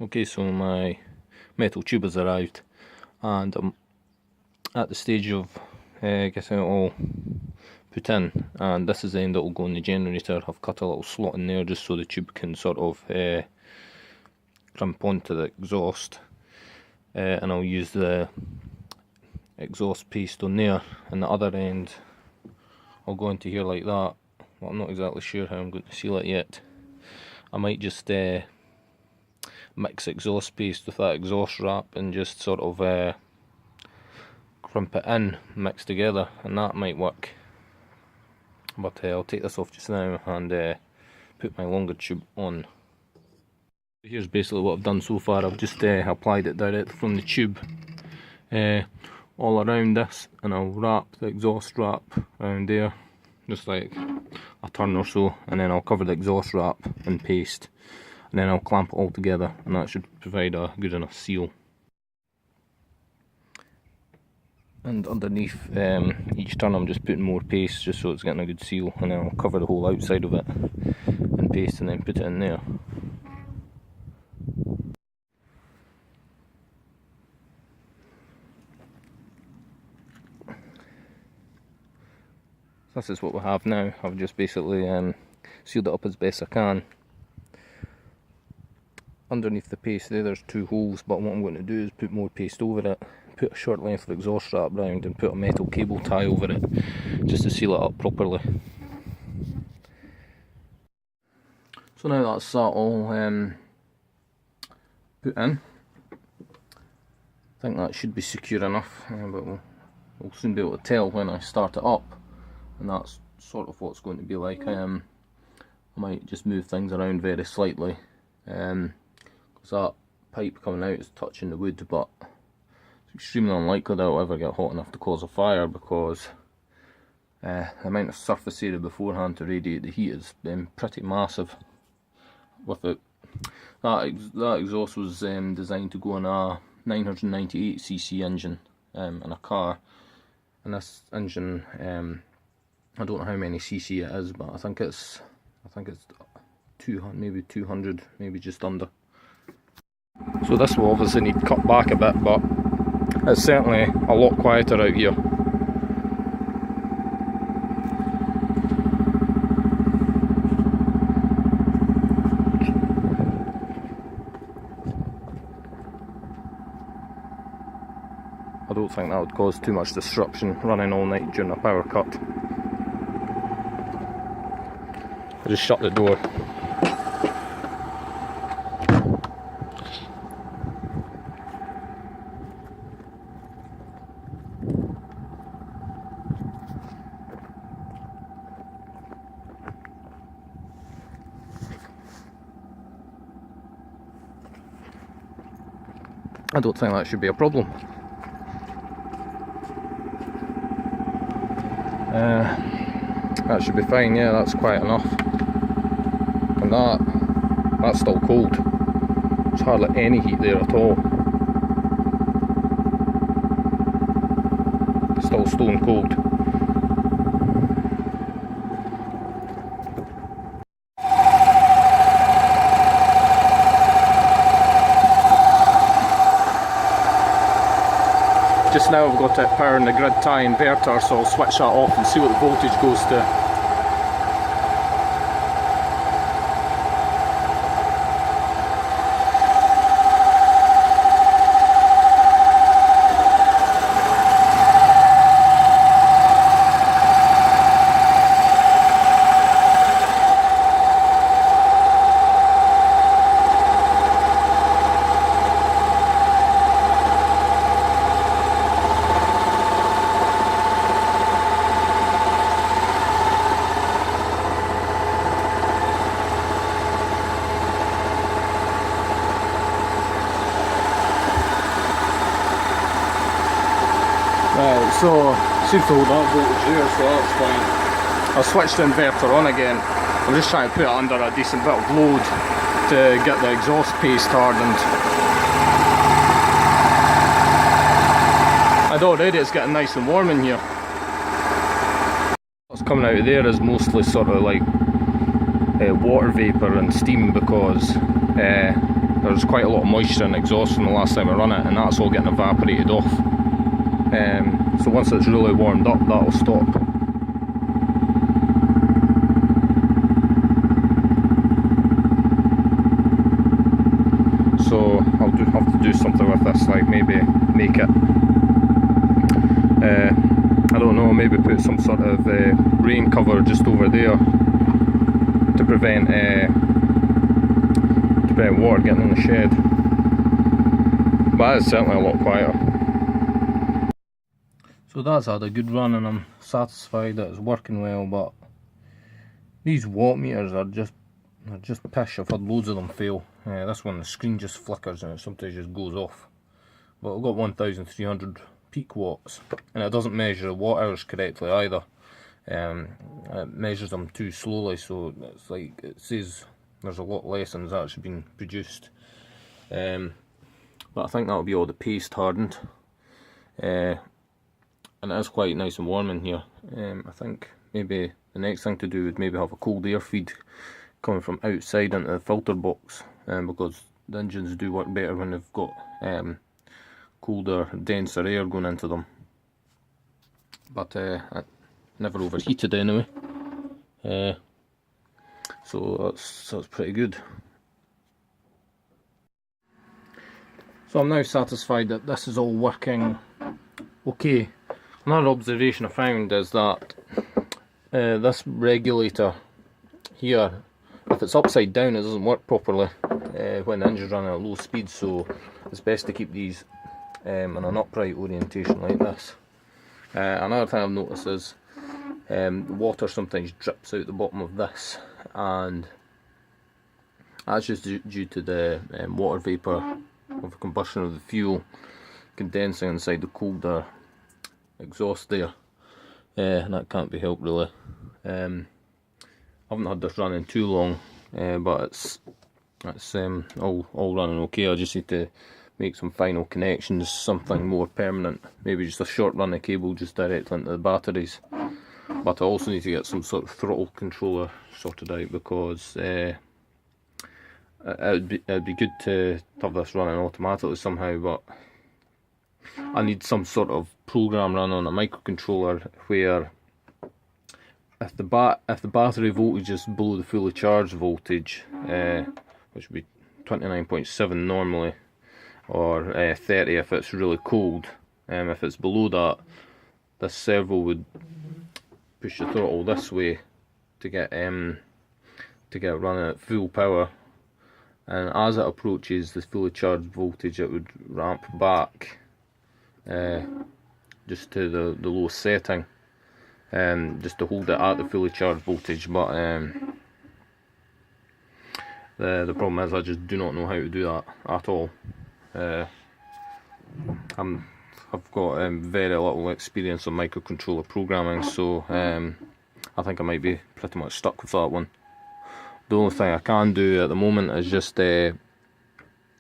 Okay, so my metal tube has arrived and I'm at the stage of getting it all put in, and this is the end that will go in the generator. I've cut a little slot in there just so the tube can sort of crimp onto the exhaust, and I'll use the exhaust paste on there, and the other end I'll go into here like that. Well, I'm not exactly sure how I'm going to seal it yet. I might just mix exhaust paste with that exhaust wrap and just sort of crimp it in, mix together, and that might work. But I'll take this off just now and put my longer tube on. Here's basically what I've done so far. I've just applied it directly from the tube all around this, and I'll wrap the exhaust wrap around there, just like a turn or so, and then I'll cover the exhaust wrap in paste, and then I'll clamp it all together, and that should provide a good enough seal. And underneath each turn I'm just putting more paste just so it's getting a good seal, and then I'll cover the whole outside of it in paste and then put it in there. This is what we have now. I've just basically sealed it up as best I can. Underneath the paste there, there's two holes, but what I'm going to do is put more paste over it, put a short length of exhaust wrap round, and put a metal cable tie over it just to seal it up properly. So now that's that all put in, I think that should be secure enough, but we'll soon be able to tell when I start it up. And that's sort of what it's going to be like. I might just move things around very slightly, because that pipe coming out is touching the wood, but it's extremely unlikely that it'll ever get hot enough to cause a fire, because the amount of surface area beforehand to radiate the heat has been pretty massive. With it, that exhaust was designed to go on a 998cc engine in a car, and this engine, I don't know how many cc it is, but I think it's 200, maybe 200, maybe just under. So this will obviously need cut back a bit, but it's certainly a lot quieter out here. I don't think that would cause too much disruption running all night during a power cut. I just shut the door. I don't think that should be a problem. That should be fine, yeah, that's quiet enough. And that's still cold. There's hardly any heat there at all. Still stone cold. Just now I've got it powering the grid tie inverter, so I'll switch that off and see what the voltage goes to. So seems to hold that voltage there, so that's fine. I'll switch the inverter on again. I'm just trying to put it under a decent bit of load to get the exhaust paste hardened. And already it's getting nice and warm in here. What's coming out of there is mostly sort of like water vapour and steam, because there's there's quite a lot of moisture in the exhaust from the last time I run it, and that's all getting evaporated off. So once it's really warmed up, that'll stop. So I'll have to do something with this, like maybe make it, I don't know, maybe put some sort of rain cover just over there to prevent water getting in the shed. But it's certainly a lot quieter. So that's had a good run, and I'm satisfied that it's working well, but these watt meters are just pish. I've had loads of them fail. This one, the screen just flickers and it sometimes just goes off. But I've got 1300 peak watts, and it doesn't measure the watt hours correctly either. It measures them too slowly, so it's like it says there's a lot less than has actually been produced. But I think that'll be all the paste hardened. And it is quite nice and warm in here. I think maybe the next thing to do would maybe have a cold air feed coming from outside into the filter box, because the engines do work better when they've got colder, denser air going into them. But it never overheated anyway, so that's pretty good. So I'm now satisfied that this is all working okay. Another observation I found is that this regulator here, if it's upside down, it doesn't work properly when the engine's running at low speed, so it's best to keep these in an upright orientation like this. Another thing I've noticed is water sometimes drips out the bottom of this, and that's just due to the water vapour of the combustion of the fuel condensing inside the colder exhaust there, and that can't be helped really. I haven't had this running too long, but it's all running okay. I just need to make some final connections, something more permanent, maybe just a short run of cable just directly into the batteries. But I also need to get some sort of throttle controller sorted out, because it'd be good to have this running automatically somehow, but I need some sort of program run on a microcontroller where if the battery voltage is below the fully charged voltage, which would be 29.7 normally, or 30 if it's really cold, if it's below that, this servo would push the throttle this way to get it running at full power, and as it approaches the fully charged voltage it would ramp back just to the lowest setting, just to hold it at the fully charged voltage. But the problem is I just do not know how to do that at all. I've got very little experience on microcontroller programming, so I think I might be pretty much stuck with that one. The only thing I can do at the moment is just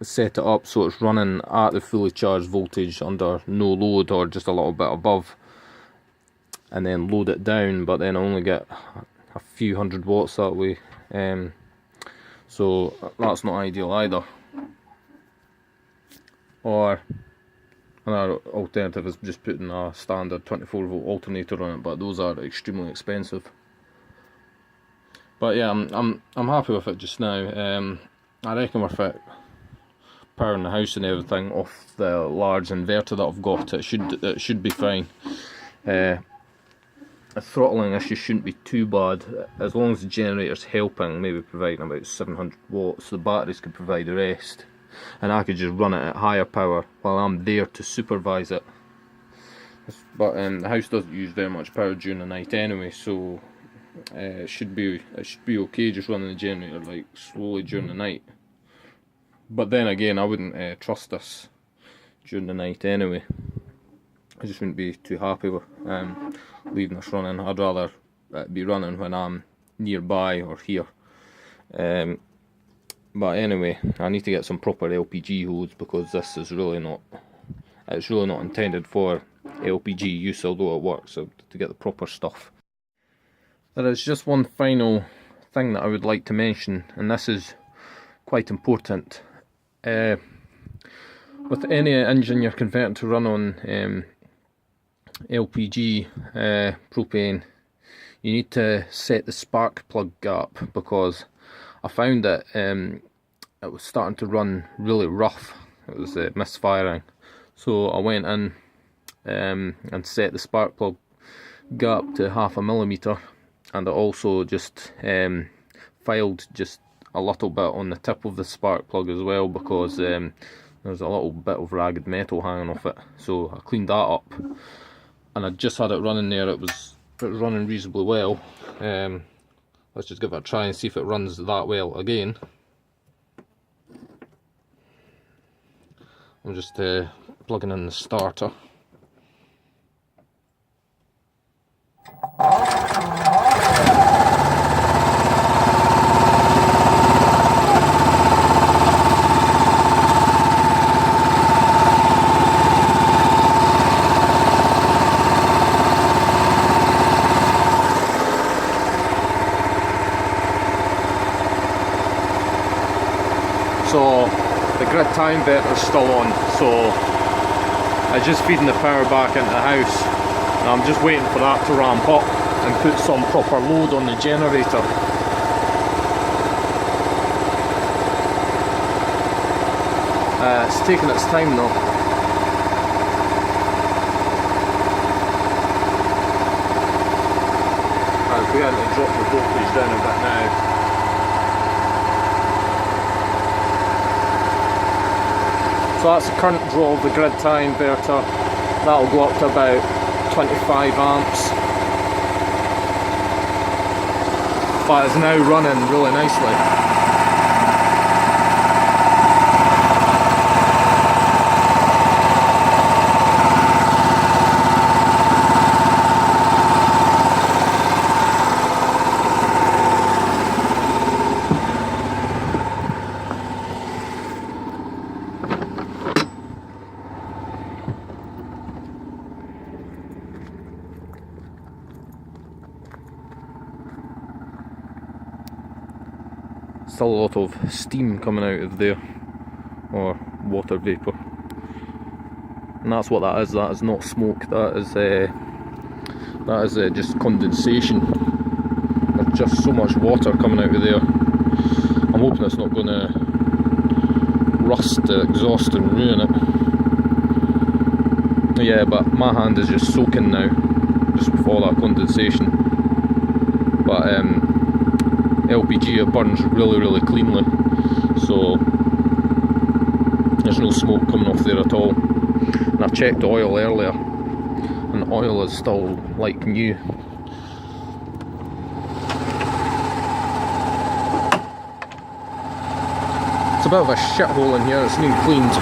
set it up so it's running at the fully charged voltage under no load, or just a little bit above, and then load it down, but then I only get a few hundred watts that way, so that's not ideal either. Or another alternative is just putting a standard 24 volt alternator on it, but those are extremely expensive. But yeah, I'm happy with it just now. I reckon with it powering the house and everything off the large inverter that I've got, it should be fine. The throttling issue shouldn't be too bad, as long as the generator's helping, maybe providing about 700 watts. The batteries could provide the rest, and I could just run it at higher power while I'm there to supervise it. But the house doesn't use very much power during the night anyway, so it should be okay just running the generator like slowly during the night. But then again, I wouldn't trust this during the night anyway. I just wouldn't be too happy with leaving this running. I'd rather it be running when I'm nearby or here. But anyway, I need to get some proper LPG hose, because this is really not intended for LPG use, although it works, so to get the proper stuff. There is just one final thing that I would like to mention, and this is quite important. with any engine you're converting to run on LPG propane, you need to set the spark plug gap, because I found that it was starting to run really rough. It was misfiring, so I went in and set the spark plug gap to 0.5 millimeter, and I also just filed just a little bit on the tip of the spark plug as well, because there's a little bit of ragged metal hanging off it. So I cleaned that up, and I just had it running there. It was running reasonably well. Let's just give it a try and see if it runs that well again. I'm just plugging in the starter. So the grid time inverter's still on, so I'm just feeding the power back into the house, and I'm just waiting for that to ramp up and put some proper load on the generator. It's taking its time though. I'm beginning to drop the voltage down a bit now. So that's the current draw of the grid tie inverter. That'll go up to about 25 amps. But it's now running really nicely. Still a lot of steam coming out of there, or water vapour, and that's what that is. That is not smoke. That is just condensation. There's just so much water coming out of there. I'm hoping it's not going to rust the exhaust and ruin it. Yeah, but my hand is just soaking now, just with all that condensation. But LPG, it burns really cleanly, so there's no smoke coming off there at all. And I've checked the oil earlier, and the oil is still like new. It's a bit of a shithole in here. It's new cleaned.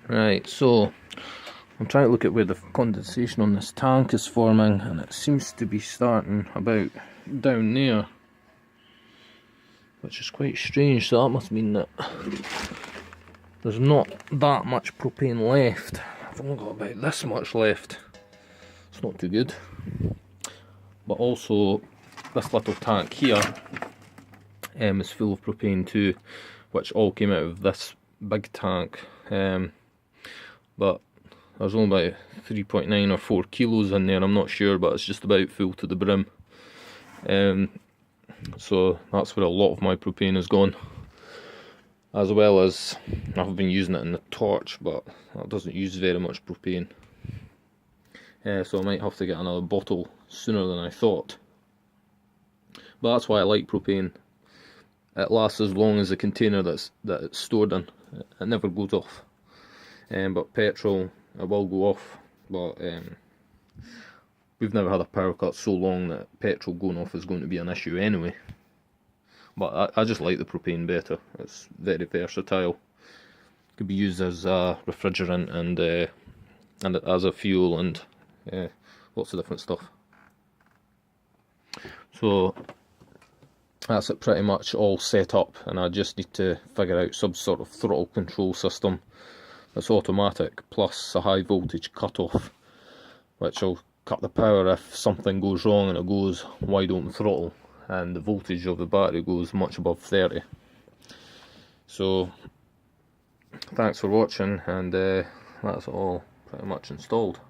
Right, so I'm trying to look at where the condensation on this tank is forming, and it seems to be starting about down there, which is quite strange. So that must mean that there's not that much propane left. I've only got about this much left. It's not too good. But also this little tank here is full of propane too, which all came out of this big tank. But there's only about 3.9 or 4 kilos in there, I'm not sure, but it's just about full to the brim. So that's where a lot of my propane has gone, as well as I've been using it in the torch, but that doesn't use very much propane. So I might have to get another bottle sooner than I thought. But that's why I like propane. It lasts as long as the container that it's stored in. It never goes off. But petrol, it will go off. But we've never had a power cut so long that petrol going off is going to be an issue anyway. But I just like the propane better. It's very versatile. Could be used as a refrigerant and as a fuel and lots of different stuff. So that's it pretty much all set up, and I just need to figure out some sort of throttle control system that's automatic, plus a high voltage cutoff, which will cut the power if something goes wrong and it goes wide open throttle and the voltage of the battery goes much above 30. So thanks for watching, and that's all pretty much installed.